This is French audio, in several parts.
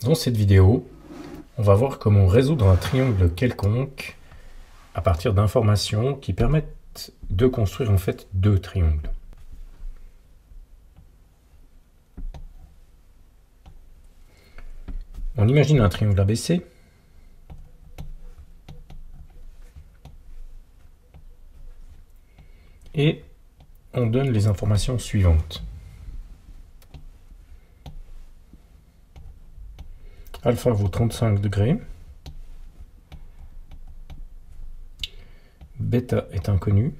Dans cette vidéo, on va voir comment résoudre un triangle quelconque à partir d'informations qui permettent de construire en fait deux triangles. On imagine un triangle ABC. Et on donne les informations suivantes. Alpha vaut 35 degrés. Bêta est inconnu.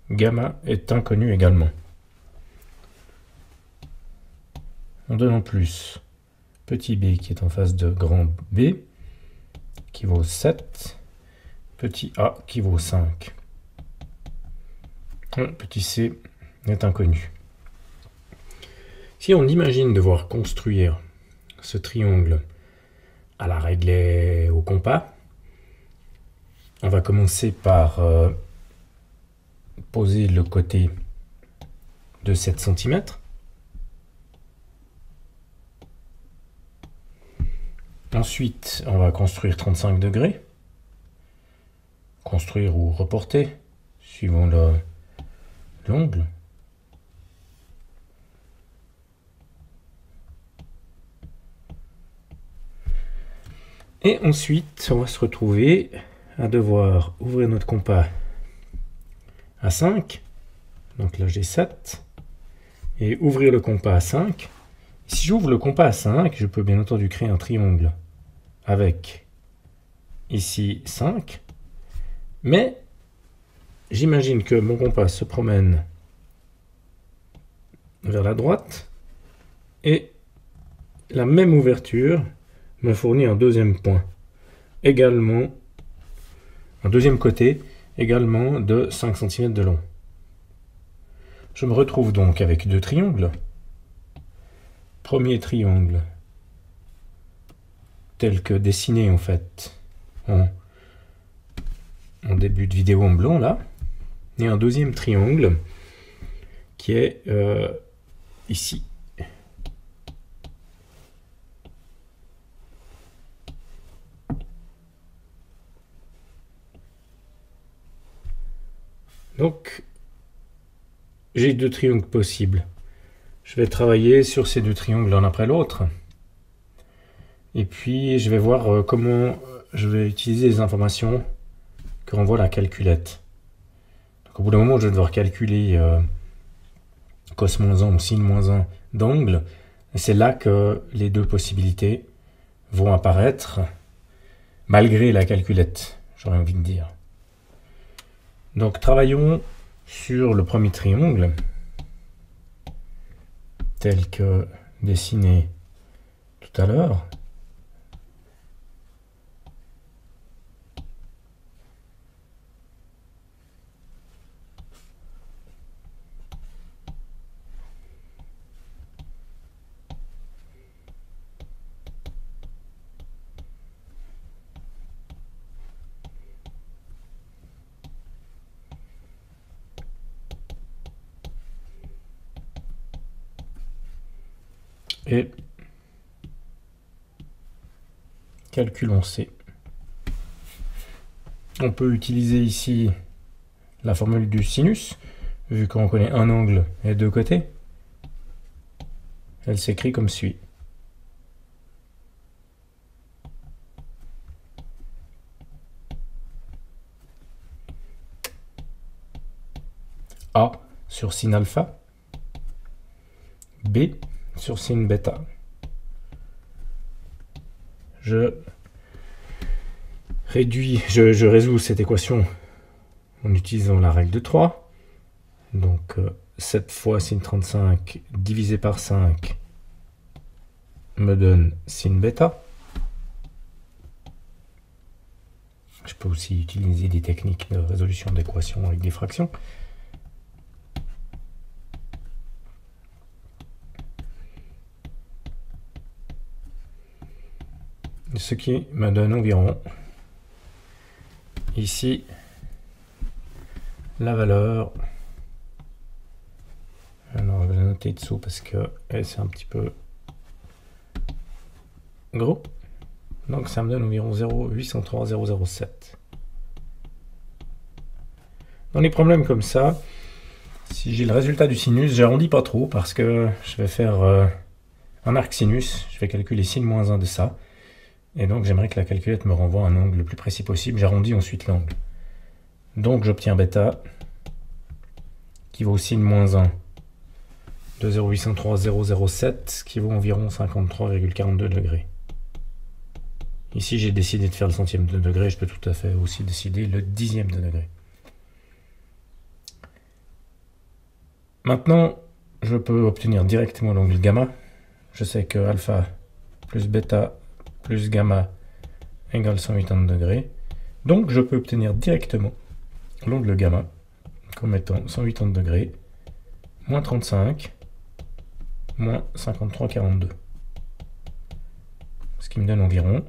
Gamma est inconnu également. On donne en plus petit b qui est en face de grand B, qui vaut 7. Petit a qui vaut 5. Petit c est inconnu. Si on imagine devoir construire ce triangle à la règle et au compas, on va commencer par poser le côté de 7 cm. Ensuite, on va construire 35 degrés. Construire ou reporter, suivant l'angle. Et ensuite, on va se retrouver à devoir ouvrir notre compas à 5. Donc là, j'ai 7. Et ouvrir le compas à 5. Si j'ouvre le compas à 5, je peux bien entendu créer un triangle avec ici 5. Mais j'imagine que mon compas se promène vers la droite et la même ouverture me fournit un deuxième point, également un deuxième côté, également de 5 cm de long. Je me retrouve donc avec deux triangles. Premier triangle, tel que dessiné en fait en début de vidéo en blanc là, et un deuxième triangle qui est ici. Donc, j'ai deux triangles possibles. Je vais travailler sur ces deux triangles l'un après l'autre. Et puis, je vais voir comment je vais utiliser les informations que renvoie la calculette. Donc, au bout d'un moment, je vais devoir calculer cos-1 ou sin-1 d'angle. Et c'est là que les deux possibilités vont apparaître, malgré la calculette, j'aurais envie de dire. Donc, travaillons sur le premier triangle, tel que dessiné tout à l'heure. Et calculons C. On peut utiliser ici la formule du sinus, vu qu'on connaît un angle et deux côtés. Elle s'écrit comme suit. A sur sin alpha, B sur sin bêta. Je résous cette équation en utilisant la règle de 3. Donc 7 fois sin 35 divisé par 5 me donne sin bêta. Je peux aussi utiliser des techniques de résolution d'équations avec des fractions. Ce qui me donne environ ici la valeur. Alors je vais la noter dessous parce que c'est un petit peu gros. Donc ça me donne environ 0,803,007. Dans les problèmes comme ça, si j'ai le résultat du sinus, j'arrondis pas trop parce que je vais faire un arc sinus. Je vais calculer sin moins 1 de ça. Et donc j'aimerais que la calculette me renvoie un angle le plus précis possible. J'arrondis ensuite l'angle. Donc j'obtiens bêta qui vaut sin moins 1 de 0,803,007, ce qui vaut environ 53,42 degrés. Ici j'ai décidé de faire le centième de degré, je peux tout à fait aussi décider le dixième de degré. Maintenant, je peux obtenir directement l'angle gamma. Je sais que alpha plus bêta plus gamma égale 180 degrés. Donc je peux obtenir directement l'angle gamma comme étant 180 degrés, moins 35, moins 53,42. Ce qui me donne environ,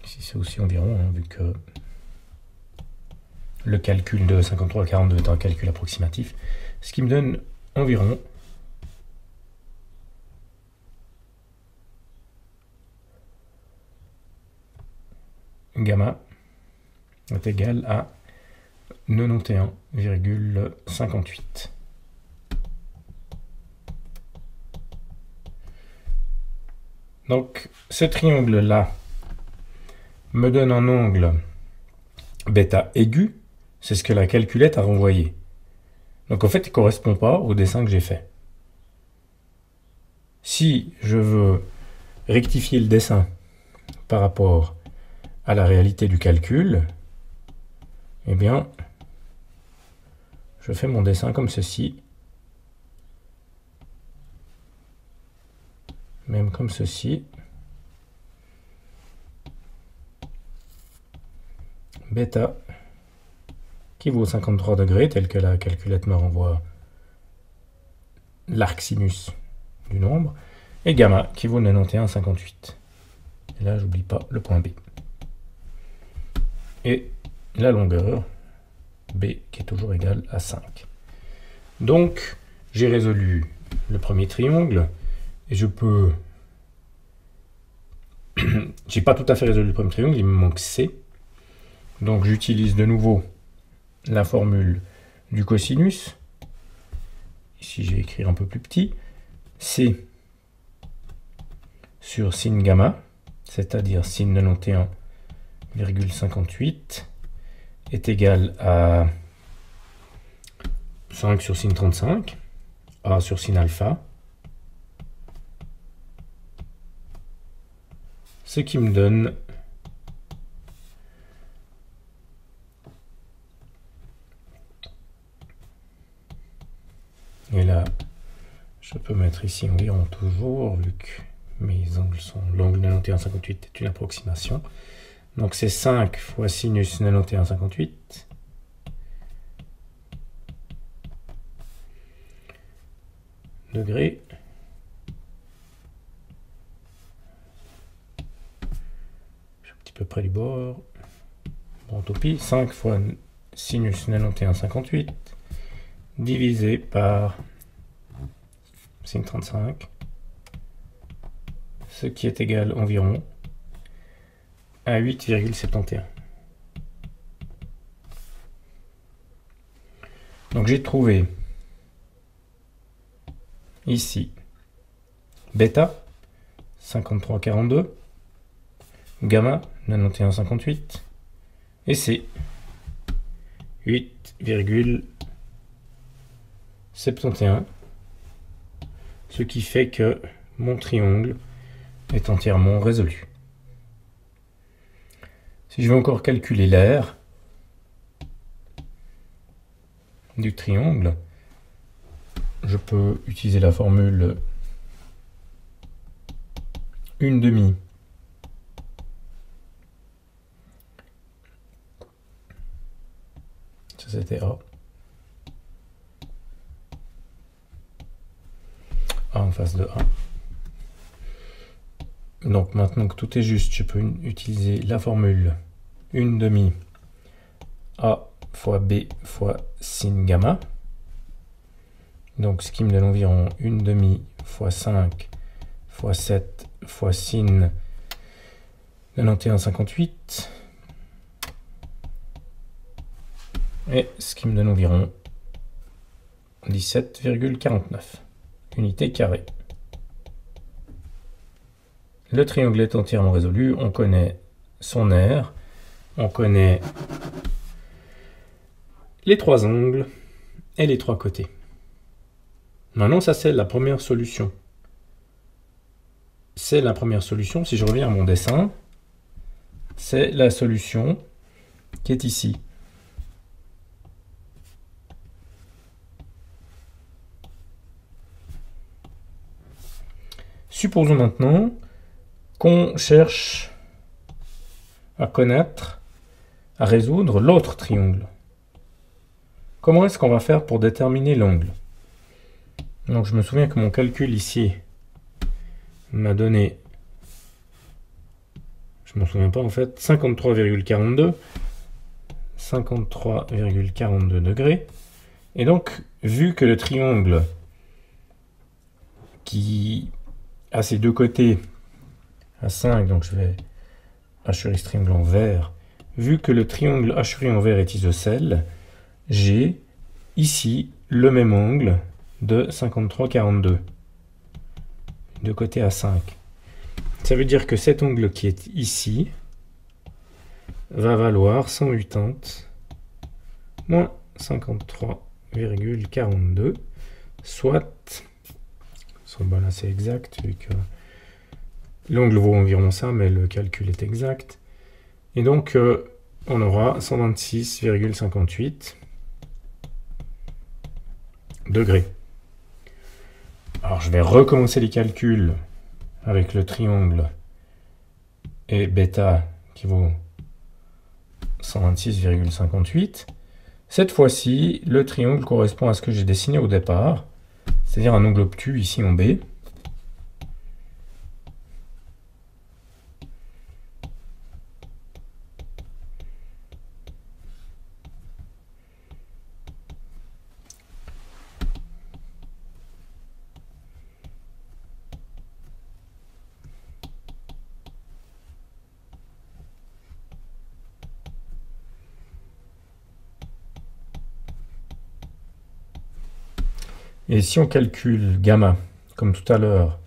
ici c'est aussi environ, hein, vu que le calcul de 53,42 est un calcul approximatif, ce qui me donne environ gamma est égal à 91,58. Donc ce triangle-là me donne un angle bêta aigu, c'est ce que la calculette a renvoyé. Donc en fait, il ne correspond pas au dessin que j'ai fait. Si je veux rectifier le dessin par rapport à la réalité du calcul, eh bien, je fais mon dessin comme ceci, même comme ceci. Bêta qui vaut 53 degrés, tel que la calculette me renvoie l'arc sinus du nombre, et gamma qui vaut 91,58. Et là, j'oublie pas le point B. Et la longueur B qui est toujours égale à 5. Donc, j'ai résolu le premier triangle, et je peux... j'ai pas tout à fait résolu le premier triangle, il me manque C. Donc j'utilise de nouveau la formule du cosinus. Ici, je vais écrire un peu plus petit. C sur sin gamma, c'est-à-dire sin 91,58, est égal à 5 sur sin 35, A sur sin alpha, ce qui me donne et là, je peux mettre ici environ toujours, vu que mes angles sont... L'angle 91,58 est une approximation. Donc c'est 5 fois sinus 91,58. Degrés. Je suis un petit peu près du bord. Bon, tant pis. 5 fois sinus 91,58 divisé par sin 35, ce qui est égal environ à 8,71. Donc j'ai trouvé ici bêta 53,42, gamma 91,58 et C 8,71, ce qui fait que mon triangle est entièrement résolu. Si je veux encore calculer l'aire du triangle, je peux utiliser la formule 1/2. Ça c'était A. A en face de A. Donc maintenant que tout est juste, je peux utiliser la formule 1/2 A fois B fois sin gamma. Donc ce qui me donne environ 1/2 fois 5 fois 7 fois sin 91,58. Et ce qui me donne environ 17,49 unités carrées. Le triangle est entièrement résolu, on connaît son aire, on connaît les trois angles et les trois côtés. Maintenant, ça c'est la première solution. C'est la première solution. Si je reviens à mon dessin, c'est la solution qui est ici. Supposons maintenant qu'on cherche à connaître, à résoudre l'autre triangle. Comment est-ce qu'on va faire pour déterminer l'angle? Donc je me souviens que mon calcul ici m'a donné, je ne m'en souviens pas en fait, 53,42 degrés. Et donc, vu que le triangle qui a ses deux côtés à 5, donc je vais hachurer ce triangle en vert, vu que le triangle hachuré en vert est isocèle, j'ai ici le même angle de 53,42. De côté à 5. Ça veut dire que cet angle qui est ici va valoir 180 moins 53,42, soit bon, là c'est exact, vu que l'angle vaut environ ça, mais le calcul est exact. Et donc, on aura 126,58 degrés. Alors, je vais recommencer les calculs avec le triangle et bêta qui vaut 126,58. Cette fois-ci, le triangle correspond à ce que j'ai dessiné au départ, c'est-à-dire un angle obtus ici en B. Et si on calcule gamma, comme tout à l'heure,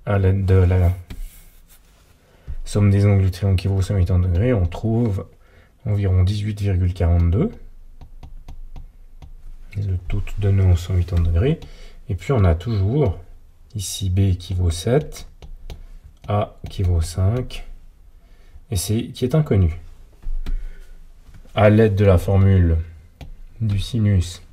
à l'aide de la somme des angles du triangle qui vaut 180 degrés, on trouve environ 18,42. Le tout donnant 180 degrés. Et puis on a toujours ici B qui vaut 7, A qui vaut 5, et C qui est inconnu. À l'aide de la formule du sinus,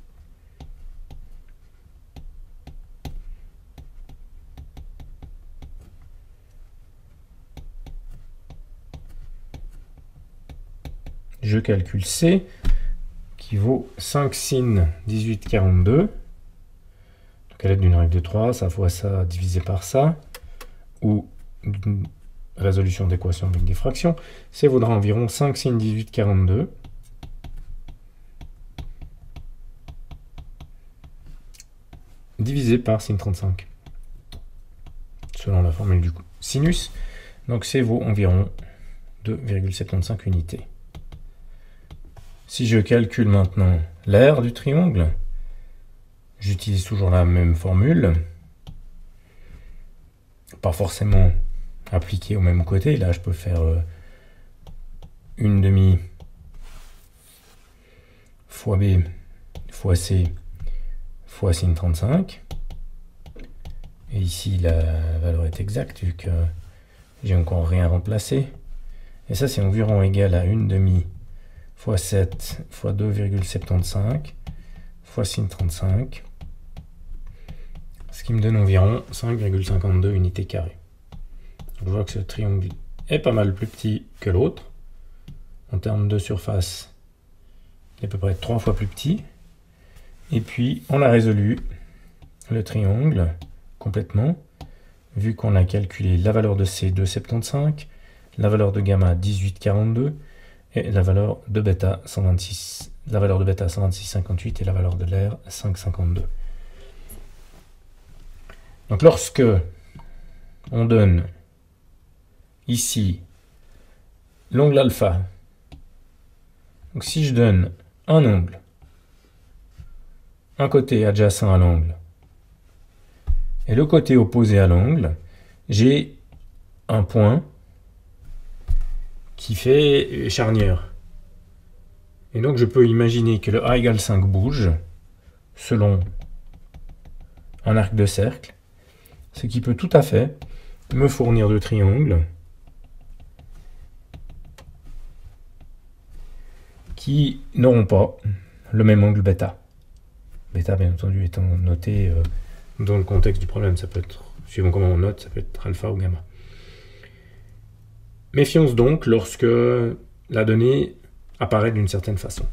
je calcule C qui vaut 5 sin 18,42. Donc à l'aide d'une règle de 3, ça fois ça divisé par ça, ou d'une résolution d'équation avec des fractions, C vaudra environ 5 sin 18,42. Divisé par sin 35, selon la formule du sinus. Donc C vaut environ 2,75 unités. Si je calcule maintenant l'aire du triangle, j'utilise toujours la même formule, pas forcément appliquée au même côté. Là, je peux faire une demi fois B fois C fois sin 35. Et ici, la valeur est exacte, vu que j'ai encore rien remplacé. Et ça, c'est environ égal à une demi fois 7 fois 2,75 fois sin 35, ce qui me donne environ 5,52 unités carrées. Je vois que ce triangle est pas mal plus petit que l'autre. En termes de surface, il est à peu près 3 fois plus petit. Et puis, on a résolu le triangle complètement, vu qu'on a calculé la valeur de C 2,75, la valeur de gamma 18,42, et la valeur de bêta 126, la valeur de bêta 126,58 et la valeur de l'air 5,52. Donc lorsque on donne ici l'angle alpha. Donc si je donne un angle, un côté adjacent à l'angle et le côté opposé à l'angle, j'ai un point qui fait charnière. Et donc je peux imaginer que le A égale 5 bouge selon un arc de cercle, ce qui peut tout à fait me fournir deux triangles qui n'auront pas le même angle bêta. Bêta, bien entendu, étant noté dans le contexte du problème. Ça peut être, suivant comment on note, ça peut être alpha ou gamma. Méfiance donc lorsque la donnée apparaît d'une certaine façon.